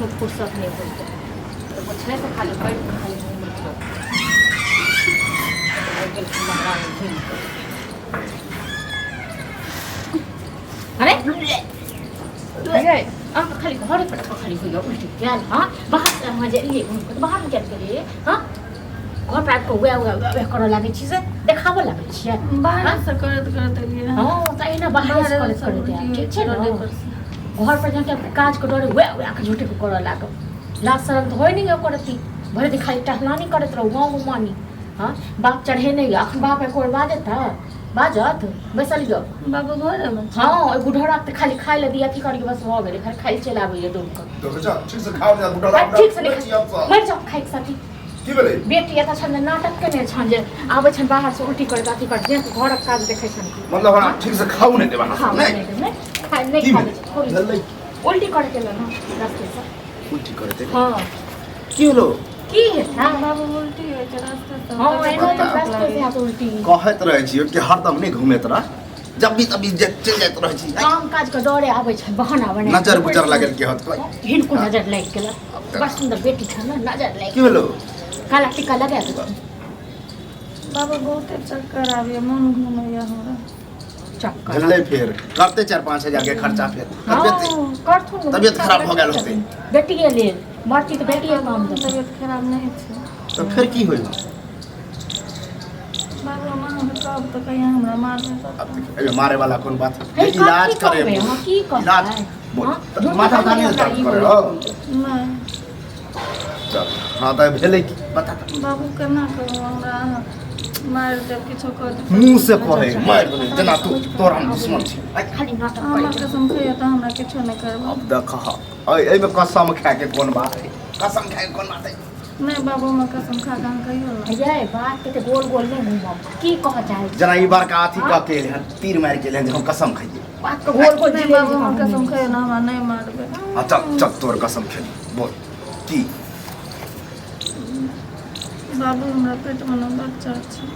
फुर्सत नहीं होती तो कुछ नहीं तो खाली बैठ के खाली अरे अरे आप खाली घर पर खाली हुई उल्टी क्या हाँ बाहर मजे लिए बाहर में क्या करिए हाँ घर पर को वे करो लगे चीज देखाबो लगे छिए बाहर से करत लिए हां त एना बाहर से करत ठीक छै न घर पर जाके काज को डरे वे के झूठे को कर लागो लाज शरम तो होय नहीं करती भरे दिन खाली टहलानी करत रहो गाँव मानी हाँ बाप चढ़े नहीं अखन बाप को बाजत बाजत बैसल गयो बाबू घर में हाँ ओइ बुढ़ौरा के खाली खाइ ले दिया थी करके बस हो गेले घर खाइ चला आबै दौड़ कर तो बच्चा ठीक से खाओ जा बुढ़ौरा ठीक से नहीं मर जाओ खाइ साथी की भेलै बेटी एता छन नाटक केने छन जे आबै छन बाहर से उल्टी कर अथी कर जे घरक काज देखै छन मतलब हमरा ठीक से खाओ नहीं देबा नहीं खाइ नहीं खाइ उल्टी करके लो ना रास्ते से उल्टी करते हाँ की होलो की है हाँ बाबू उल्टी है रास्ते से हाँ एनो तो रास्ते से आप उल्टी कहत रहै छी कि हरदम नहीं घूमे तोरा जब भी तभी चल जात रहै छी काम काज के डरे आबै छै बहाना बने नजर गुजर लागल के हत हिनको नजर लाग गेल बस सुंदर बेटी छ ना नजर लाग की होलो काला टीका लगा दे बाबू बहुत चक्कर आवे मन घूमैया हमरा चक्कर झल्ले फिर करते 4-5 हजार के खर्चा फिर करथुन तबियत खराब हो गेल होते बेटी के लिए मरती तो बेटी के काम दे तबियत खराब नहीं छै तो फिर की होई बाबू मां कब तो कहिया हमरा मार दे अब मारे वाला कौन बात हे, इलाज काकी करे कहबे, हाँ, की कहबे? इलाज बोल हाँ, तो माथा का नहीं दर्द करे हो नहीं चल हां तो भेले की बता तो बाबू केना करू हमरा मार दे किछो कर दे मुंह से कहे मार दे जना तू तोरा हम दुश्मन छी खाली नाटक हमरा करे कसम खइया त हमरा किछो नहीं करबो अब देखा ए में कसम खा के कौन बात है कसम खा के कौन बात है नहीं बाबू मैं कसम खा के कहियो ना ये बात के गोल गोल नहीं मुंह की कह चाहे जना ई बार का अथी का के हैं तीर मार के ले हम कसम खाइए बात के गोल गोल नहीं बाबू मैं कसम खइया ना हमरा नहीं मारबे चल चल तोर कसम खेली बोल की बाबू हमरा पेट में ना बच्चा छै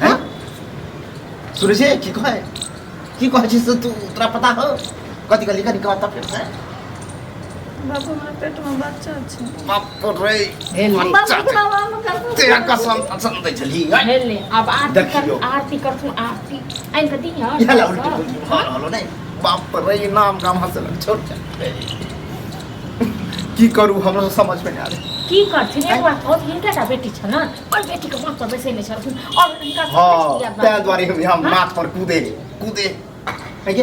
हैं सुरेश की कहे छी तू तोरा पता हो कथि कली कनी कहता फिर से बाबू हमरा पेट में बच्चा छै बाप रे बाबू बाबा हम कसम तेरा कसम कसम दे चली हेले अब आरती देखियो। कर आरती करथुन आरती आइन के दिया ये ला उल्टी हलो नहीं बाप रे नाम काम हंसल छोड़ की करू हमरा समझ में नहीं आ रहा की करथिन एक बात और हिनका बेटी छ ना और बेटी के माथ पर बैसे नहीं छथुन और हिनका हां ते द्वारे हम माथ पर कूदे है के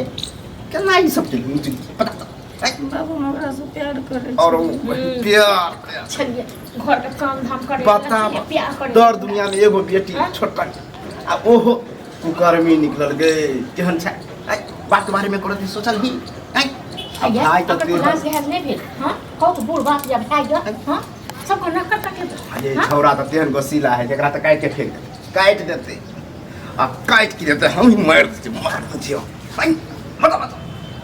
केना ई सब चली मुझे पता बाबू हमरा से प्यार करे और प्यार चलिए घर का काम धाम करे बता प्यार करे दर दुनिया में एगो बेटी छोटका आ ओहो कुकर्मी निकल गए केहन छै बात के बारे में करत सोचल ही अब भाई तो क्लास है नहीं भेल हां कहो तो बूढ़ बात जब भाई गया हां सब को नक्कर काटे अरे छौरा तो तेहन गोसीला है जेकरा तो काट के फेंक काट देते आ काट के देते हम ही मार देते भाई बता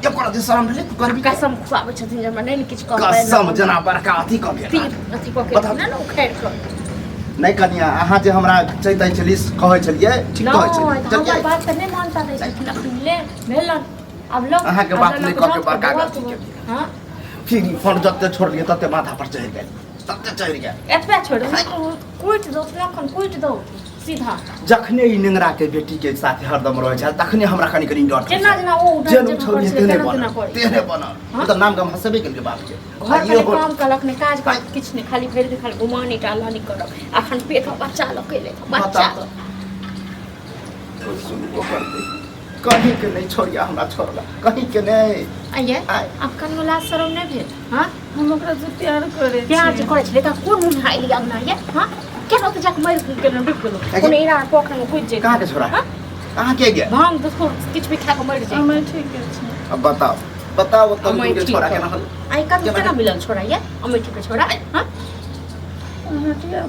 ये कोन दे शरम ले कुकर्मी कसम खुआबे छथिन जे मने किछ कहबे कसम जना बड़का अथी क के अथी को के ना उखैर कर नहीं कनिया अहाँ जे हमरा चैतै छलिस कहै छलिए ठीक कहै छलिए हमर बात त नहीं मानता दै छथिन अपने ले भेलन अब लोग अहाँ के बात नहीं क के बड़का गलती के हां फिर फोन जत्ते छोड़ लिए तत्ते माथा पर चढ़ गए तत्ते चढ़ गया एतबे छोड़ कुट दो लखन कुट दो सीधा जखने ई निंगरा के बेटी के साथ हरदम रहे छै तखने हमरा कनी कनी डर जेना जेना वो उधर जेना छोड़ी तेने बना तो नाम गम हंसबे के बाप के घर के काम कलक ने काज कर किछ ने खाली भर दिन खाली घुमानी टालानी करब अखन पेट में बच्चा लकेले बच्चा कहीं के नहीं छोड़िया हमरा छोड़ला कहीं के नहीं आइए अब कन वाला शरम नहीं भेल हां हम ओकरा से प्यार करे प्यार जे करे छले त कोन मुंह हाइ लिया ना ये हां केना तो जाक मर के न डूब गेलो कोन इरा पोखर में कूद जे कहां के छोड़ा कहां के गया भांग दोस्तो किछ भी खा के मर जाए मैं ठीक है अब बताओ तो के छोड़ा केना हल आई का केना मिलल छोड़ा ये अमे ठीक छोड़ा हां हटिया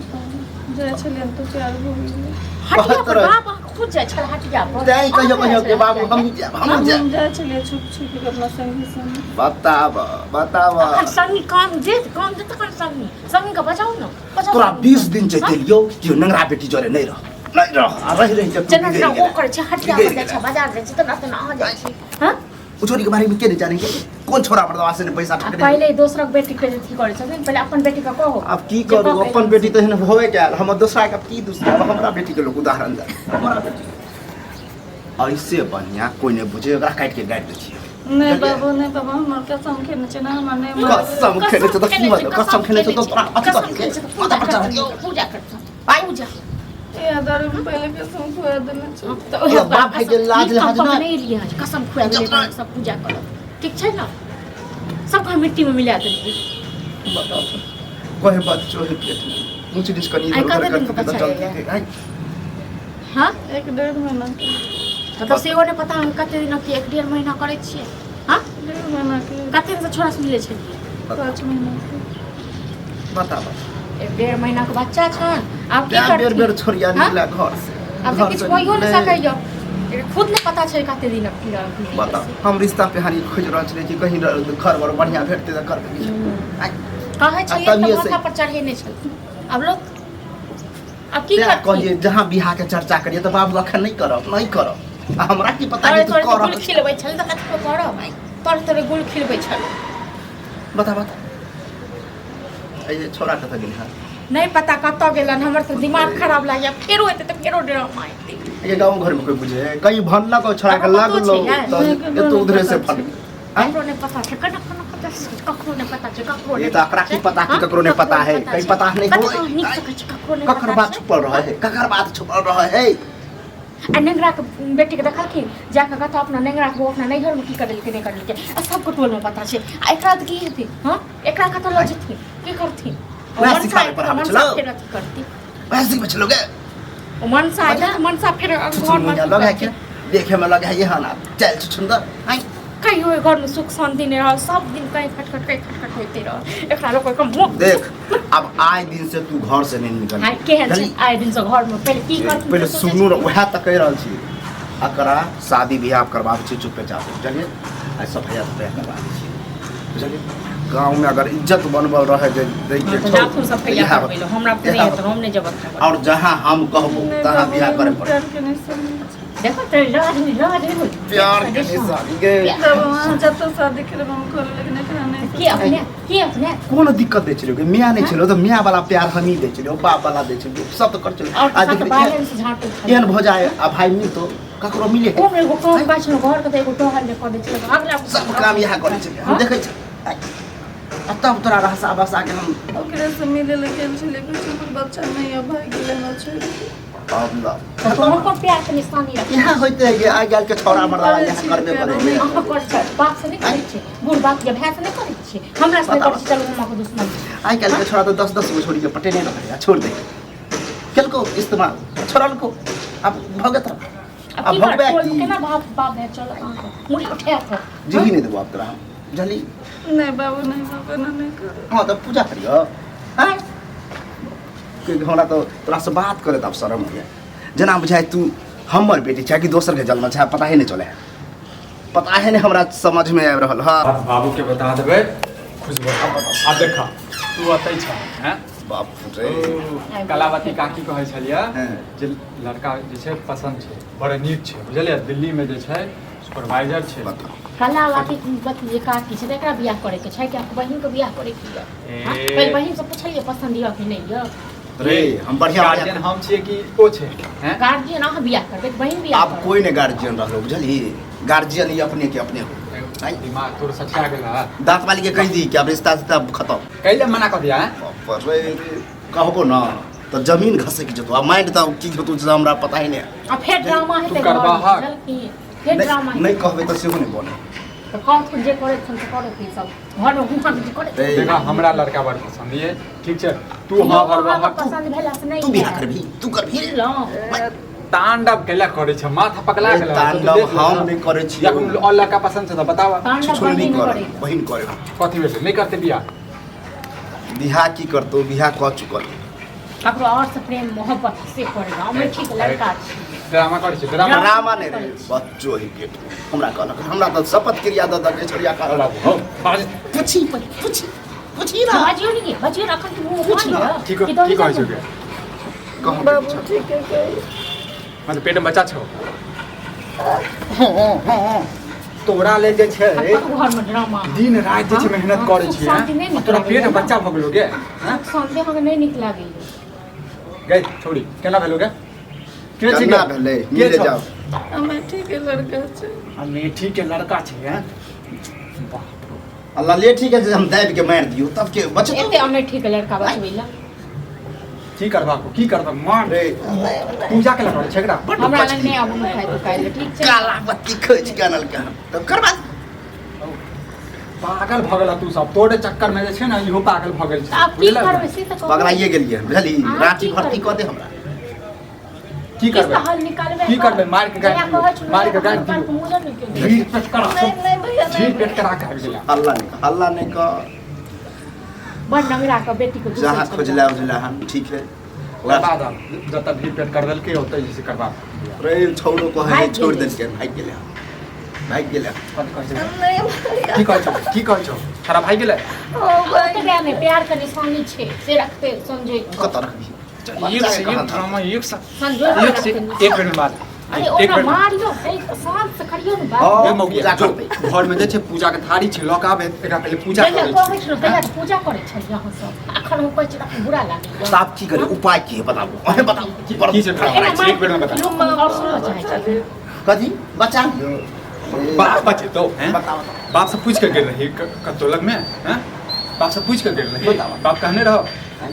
जाय छले तो प्यार हो गेल हटिया पर बाबा खुद जाय छल हटिया पर जाई कहियो के बाबू हम जाय छले छुप छुप के अपना संगी संग बताव संगी काम दे त कर संगी का बचाओ न तोरा 20 दिन चलियो कि नंगरा बेटी जोरे नहीं रह रही जब जना वो करे छ हटिया पर जाय छ बाजार जाय छ त ना आ जाय छ हां उ छोरी के बारे में के नहीं जानेंगे कौन छोरा बर्दाश्त से पैसा ठक दे पहले दोसरक बेटी के अथी करे छथिन पहले अपन बेटी का कहो अब की करू अपन बेटी तो एहन होवे क्या हम दूसरा का की दूसरा हमरा बेटी के लोग उदाहरण दे हमरा बेटी ऐसे बढ़िया कोई नहीं बुझे ओकरा काट के गाड़ दे छी नहीं बाबू हमर कसम खेने छै ना हमर नहीं कसम खेने तो की मतलब कसम खेने तो तोरा अच्छा माथा पर चढ़ दियो पूजा करता पूजा ये दारू पहले कसम खुआ देने छै तो ये बाप भाई के लाज लहाज ना नहीं लिया कसम खुआ देले सब पूजा करो ठीक छै ना सब का मिट्टी में मिला देती बताओ कोई बच्चों है पेट मुझे डिस्कनी आई इधर कदर उधर दिन करके पता चलती चलेगा। थी आई हां 1.5 महीना के मतलब सेहो ने पता हम कते दिन के 1.5 महीना करे छियै हां 1.5 महीना के कते दिन से छोरा से मिले छै 5 महीना के बता 1.5 महीना के बच्चा छन अब की क्या करती बेर बेर छोड़िया निकला घर से अब तो कुछ कोई हो नहीं सकैयो खुद ने पता छै कते दिन की बता हम रिश्ता पे हानि खोज रहा छे कि कहीं घर बर बढ़िया भेटते त कर देबी आई कहे छै तभिए तो से- माथा पर चढ़े नहीं छल अब लोग अब की क्या करती कहिए जहां बिहार के चर्चा करिए तो बाबू अखन नहीं करब आ हमरा की पता अरे कि तू तोरे कर गुल खिलबै छल त कते करब भाई तोरे गुल खिलबै छल बता ये छोरा कत गेल है नहीं पता कत गेलन हमर तो दिमाग खराब लागे फेरो एते त फेरो ड्रामा एते ये गांव घर में कोई बुझे कहीं भनला को छोरा के लाग लो तो ये तो उधरे से फट हमरो ने पता छै ककरो ने पता छै ककरो ये तो अकरा की पता कि ककरो ने पता है कहीं पता नहीं हो निक सकै छै ककरो ने ककर बात छुपल रहे है ककर बात छुपल रहे है आ नेंगरा के बेटी के देखलखिन जाके कहता अपना नेंगरा के वो अपना नैहर में की करलकै नहीं करलकै आ सबको टोल में पता छै आ एकरा त की हेतै हां एकरा कत ल जेथिन की करथिन वैसे सिखावे पर हम चलो फिर अथी करती वैसे ही बचलोगे मनसा आइला त मनसा फिर घर में लगा है क्या देखे में लगा है ये हां चल सुंदर आई कहीं हो घर में सुख शांति नहीं रहा सब दिन कहीं खटखट होते रह एकरा लोग कम देख अब आए दिन से तू घर से नहीं निकल हाय केहन छै आए दिन से घर में पहले की करती पहले सुनू वह तक कह रहल छी अकरा शादी बियाह करवाबे छी चुपे चाप चलिए आ सब भैया रुपया करवाबे छी बुझलिए गांव में अगर इज्जत बनबल रहे जे दै के तो जाथुन सब कहिया करबैलो हमरा पे नहीं तो हम नहीं जबत करब और जहां हम कहबो तहां बियाह करे पड़े प्यार के नहीं समझ देखो तो लाज नहीं प्यार के निशानी गे जब वहाँ जब तो शादी के हम कर लेकिन एकरा नहीं की अपने कोनो दिक्कत दै छलियो मियां नहीं छलो तो मियां वाला प्यार हमी दै छलियो बाप वाला दै छलियो सब तो कर छलियो और आज साथ बाहर से झाटू एहन भ जाए आ भाई मिल तो ककरो मिले है कोन एगो काम काछ घर के एगो टोहर ले कर दे छै अगला सब काम यहाँ करे छलिए हम देखे छी आ तब तोरा रहसा बसा के हम ओकरे से मिले लेकिन छले कुछ बच्चा नहीं है भाई के लेना छै अब ला तो हमको प्यार के निशानी रख यहाँ होते है कि आ गेल के छोरा मर्दा यहाँ करबे करे अहाँ कर छै बाप से नहीं करे छै बूढ़ बाप के भाई से नहीं करे छै हमरा से करे छै चलो हम को दुश्मन आई कल के छोरा तो 10-10 गो छोड़ी के पटे नहीं रखे छोड़ दे कल को इस्तेमाल छोरल को अब भगत अब भगबे की केना बाप बाप है चलो मुड़ी उठा कर जी नहीं देबो अब तोरा जली नहीं बाबू नहीं बाबू नहीं कर हां तो पूजा करियो हां कि हमरा तो तोरा से बात करे तब शर्म होय जना बुझाय तू हमर बेटी छै कि दोसर के जन्म छै पता ही नहीं चले पता है नहीं हमरा समझ में आब रहल हां बात बाबू के बता देबै खुश आ देखा तू अतै छ हैं बाप रे कलावती काकी कहै छलियै हाँ। जे लड़का जे छै पसंद छै बड़ा नीक छै बुझलियै दिल्ली में जे छै सुपरवाइजर छै बता कलावती बत जे काकी छै एकरा बियाह करे के छै कि आपको बहिन के बियाह करे के है हां पहले बहिन से पूछलिए पसंद या कि नहीं है रे हम बढ़िया गार्जियन हम छियै कि ओ छै हैं गार्जियन अहाँ बियाह करबै बहिन बियाह अब कोई ने गार्जियन रहलो बुझली गार्जियन ही अपने के अपने हो आई दिमाग तोर सचा गेला दांत वाली के कह दी कि अब रिश्ता तब खत्म कैले मना कर दिया हैं बाप रे कहबो ना तो जमीन घसे की जतो अब माइंड तो की जतो हमरा पता ही नहीं आ फिर ड्रामा तू हेतै करबा हक। फिर ड्रामा नहीं कहबे तो सेहो नहीं बने तो कौन खुद जे करे छन तो करे की सब घर में घुमा के करे ए, देखा हमरा लड़का बड़ पसंद ये ठीक छै तू हां करबा हक पसंद भेला से नहीं तू बियाह करबी तू करबी लो तांडव कैला करे छै माथा पकला गेला तांडव हम नहीं करे छी या कोन और लड़का पसंद छै तो बतावा तांडव छोड़ नहीं बहिन कर करे बहिन करे कथी भेलै नहीं करते बियाह बियाह की करतो बियाह कह चुकल ककरो और से प्रेम मोहब्बत से करेगा हमर ठीक लड़का छै ड्रामा करे छै ड्रामा ड्रामा नहीं रे बच्चो ही पेट हमरा कहलक हमरा तो शपथ क्रिया द द के छोड़िया कर हो बाज पूछी पूछी ना बाजियो नहीं बाजियो रखन के मुंह कुछ ना, ठीक है छै कहूं बाबू ठीक है मतलब पेट में बच्चा छौ हां तोरा ले जे छै घर में ड्रामा दिन रात जे छै मेहनत करै सुख छी शांति नहीं निक तोरा लागैए पेट ना। बच्चा भऽ गेलो गे सुख शांति हमरा नहीं निक लागैए। गई छोड़ी केना भेलो गे के छी केना भेलै मिले जाओ अमेठी के लड़का छै। अमेठी के लड़का छै हैं अल्लाह ले ठीक है जे हम दाबि के मार दियो तब के बचत एते अमेठी के लड़का बचबै ला की करबा मार रे पूजा के लड़का छै एकरा हमरा लग नहीं आबू खाइ तो काइल ठीक छै। काला बत्ती खोज कानल का तब करबा पागल भऽ गेला तू सब तोरे चक्कर में जे छै ने इहो पागल भऽ गेल छै आप की करबै से त कहू। पगलाइए गेलिए बुझली अहाँ रांची की भर्ती करबै? क दे हमरा की करबै हल निकालबै की करबै मार के गाड़ जहिया कहै छलहुँ, मार के गाड़ अपन दियो मुजर नहीं क्यों भीड़ पेट करा नहीं भैया भीड़ पेट करा के आबि गेला अल्लाह ने का बड़ नंगरा के बेटी को जहाँ खोजला उजला हम ठीक है ओकरा बाद जब भीड़ पेट कर देलकै ओतै जे से करबा रे छोड़ो को है भाग छोड़ गेलै। दे के भाग गेले कथी कहै छै नहीं भैया की कहै छौ सारा भाई गेलै ओ भाई ओतबे में प्यार के निशानी छै से रखते संजय कत रखबी एक से एक ड्रामा एक से संजय एक से एक मिनट बाद अरे एक ओकरा मिनट मारियो ए शांत से करियो न हाँ। बात ए मौगिया पूजा जो करबै। घर में जे छै पूजा के थारी छै लऽ के आबे एकरा पहले पूजा जहिया करै कहै छै छलहुँ तहिया तऽ पूजा करै छल यहाँ सब अखन हम कहै छी तऽ बुरा लागैए। साहब की करे उपाय की है बताओ अहे बताओ की छै ड्रामा एक मिनट में बता लोग मन और सुनना चाहे छै। कथी बच्चा बाप बचे तो हैं बताओ बाप से पूछ के गेल रही कतो लग में हैं बाप से पूछ के गेल रही बताओ। बाप कहने रहो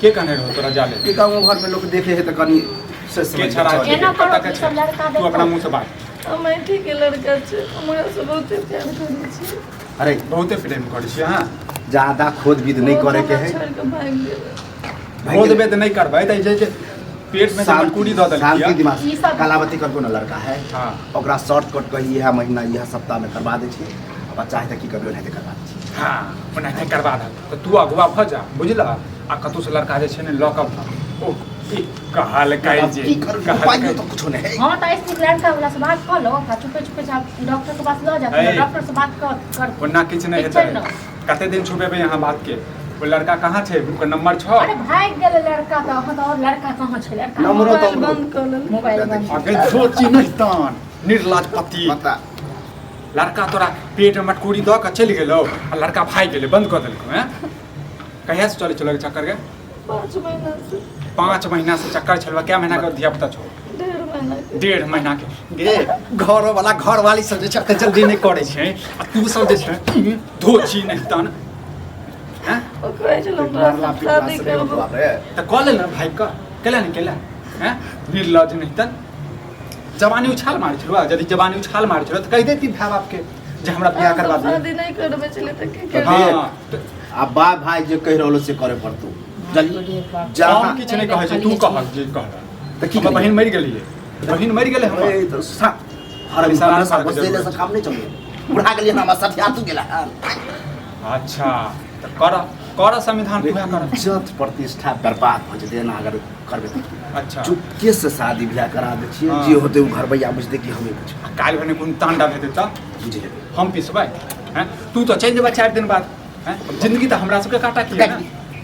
के कहने रहो तोरा जाले कि गाँव घर में लोग देखे है तो कनी से के समझ छड़ा चल। एना करो पता कि के सब लड़का तू अपना देखो मुंह से बात अमेठी के लड़का छै हमरा से बहुत प्यार करै छै। अरे बहुते प्रेम करै छी हां ज्यादा खोद विद नहीं करे के है छोड़ के भाग गेल। खोद बेद नहीं करबै त जे पेट में जब कुड़ी द देलकी शांति दिमाग ई सब- कलावती कर कोनो लड़का है हां ओकरा शॉर्टकट कही यह महीना यह सप्ताह में करवा दे छी अब चाहे तो की करबे नहीं करवा दे छी हां ओना नहीं करबा दे त तू अगवा भ जा बुझला आ कतौ से लड़का जे छै ने लॉकअप ओ की कहल काई जे की कर कहल उपाय काई तो कुछ नहीं है हाँ तो ऐसे लड़का वाला से बात कर लो चुपे चुपे से आप डॉक्टर के पास ले जाते है। हैं डॉक्टर से बात कर ओना किछ नहीं ठीक छै हेतै न? कते दिन छुपेबै यहाँ बात के वो लड़का कहाँ छै ओकर नंबर छ अरे भाग गेल लड़का तो हाँ तो और लड़का कहाँ छै लड़का नंबरो तो मोबाइल बंद कर लेल। मोबाइल बंद आगे सोची नहीं तान निर्लज पति बता लड़का तोरा पेट में मटकूरी दऽ के चलि गेलो आ लड़का भाग गेलै बंद कऽ देलको हैं कहिया से चले चलो चक्कर के 5 महीना से 5 महीना से चक्कर चलवा क्या महीना का धिया पुता छो 1.5 महीना के 1.5 महीना के गे घर वाला घर वाली सब जे छै एते जल्दी नहीं करे छै आ तू सब जे छै धोची नहीं तान हैं ओ कहै छल हमरा मारला से पिटला शादी से नहीं करबो। होतो रे त कऽ ले ना भाई का केला नहीं केला हैं निर्लज नहीं तन जवानी उछाल मारै छलवा यदि जवानी उछाल मारै छलवा त कहि देती भाई बाप के जे हमरा बियाह करवा दे शादी नहीं करबे चले त की तो करबे। दे। अब बा भाई जो कह रहलो से करे पड़तो जल्दी जहाँ हम किछ नहीं कहै छै तू कह जे कह तो की हमर करिए? बहिन मरि गेलिए बहिन मरि गेलै हमर अरे तो सा हर सारा इंसान सारा सब के बसेले जरूरत से काम नहीं चले बुढ़ा गेलिए ना हमारा साथ तू गेला अच्छा त कर संविधान पूरा कर इज्जत प्रतिष्ठा बर्बाद हो जते ना अगर करबे तो अच्छा चुपके से शादी ब्याह करा दे छिए हाँ। जे होते उ घर भैया बुझते कि हमें कुछ काल्हि भने कोन तांडा हेतै त बुझ लेबे हम पिसबै हैं तू तो चलि जेबा 4 दिन बाद हैं जिंदगी तो हमरा सबके काटा की है ना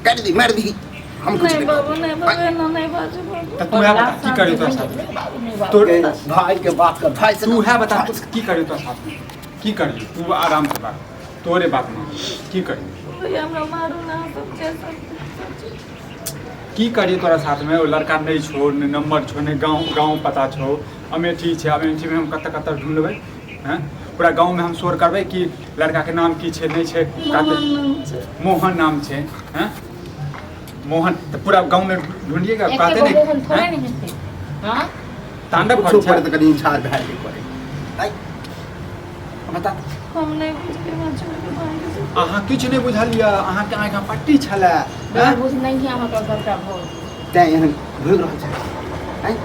काट दी मार दी हम कुछ नहीं नहीं बाबू नहीं बाबू एना नहीं बाजू बाबू। त तू है बता की करियो तो साथ तोर ए, भाई के बात कर भाई से तू है बता की करियो तो साथ में की करियो तू आराम से बात तोरे बात में की करियो भैया हमरा मारू ना सब कैसे की करियो तोरा साथ में वो लड़का नहीं छो ने नंबर छो ने गांव पता छो अमेठी छै अमेठी में हम कत ढूंढबै हैं पूरा गांव में हम शोर करबै कि लड़का के नाम की छै नहीं छै मोहन नाम छै। मोहन नाम छै हैं मोहन तो पूरा गांव में ढूंढिएगा कहते एक मोहन थोड़े नहीं नहीं हेतै हाँ तांडव कुछ कर ऊपर तो कहीं झाड़ भाई के पड़े आई बता हम नहीं बुझके वहाँ छोड़ के भाग गेल। अहाँ किछु नहीं बुझलियै अहाँ के आँखि पट्टी छलै डर बुझ नहीं है अहाँ का गलता भोल तै एहन घुर रहल छै आई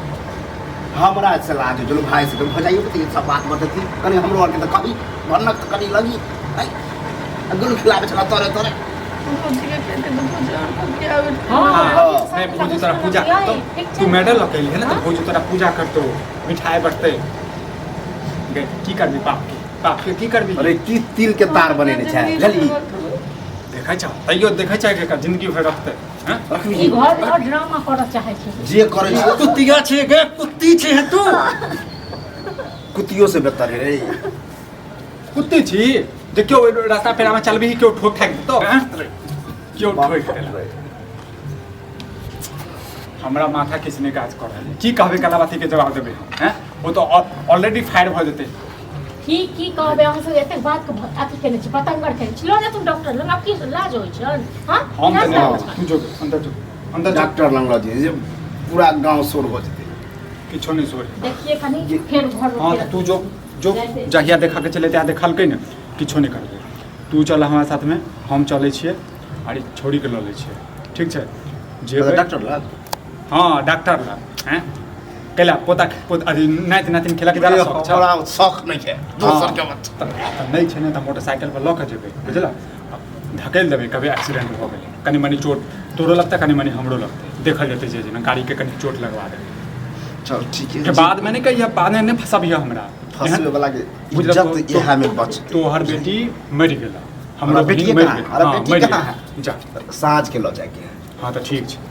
हमरा से लाज जो भाई से हो जाइए तो ये सब बात बतती कनी हमरो आर के तो कभी भनक तो कनी लगी आई गुल खिलावे चला तोरे तोरे भौजी के कहते तो भौजी और को क्या आवे। हाँ नहीं भौजी तोरा पूजा करतो तू मेडल लकैली है ना तो भौजी तोरा पूजा करतो मिठाई बटते गे की करबी बाप के की करबी अरे की तिल के तार बने ने छै जल्दी देखै छ तैयो देखै छ के जिंदगी भर रखते हैं रखबी ई घर घर ड्रामा करऽ चाहे छै जे करे छै कुत्तिया छै गे कुत्ती छै तू कुतियों से बेहतर है रे कुत्ते छी जे क्यों रास्ता पेरा में चलबी क्यों ठोक ठाक देतो क्यों ठोक देला हमरा माथा किसने काज कर रहल की कहबे कलावती के जवाब देबे हैं वो तो ऑलरेडी फायर भ जेते की कहबे अहाँ सब एते बात के अथी केने छी पतंगर केने छी लो ना तुम डॉक्टर लग अब की लाज होय छन हां हम तो तू जो अंदर जो अंदर जा डॉक्टर लंग ल जे पूरा गांव शोर हो जेते किछो नहीं सोच देखिए कनी फिर घर हाँ तो तू जो जहिया देखा के चले त्या देखलकै ने किछो नहीं करबे तू चल हमारे साथ में हम चले छिए और छोड़ी के ल ले छिए ठीक छै जे डॉक्टर लग हाँ डॉक्टर लग हैं केला पोता अथी नातिन खेला के जाला शौक बड़ा शौक नहीं है दोसर के बात नहीं छै ने त मोटरसाइकिल पर ल के जेबे बुझला धकेल देबे कभी एक्सीडेंट हो गेल कनी मनी चोट तोरो लगता कनी मनी हमरो लगते देखल जेते जे ना गाड़ी के कनी चोट लगवा दे चल ठीक है के बाद में नहीं कहिया बाद में नहीं फंसाबिया हमरा फंसवे वाला के इज्जत यहा में बच तोहर बेटी मर गेला हमरा बेटी मर कहाँ? अरे बेटी मर कहाँ गेल। जा साँझ के लो जाके हाँ तो ठीक छै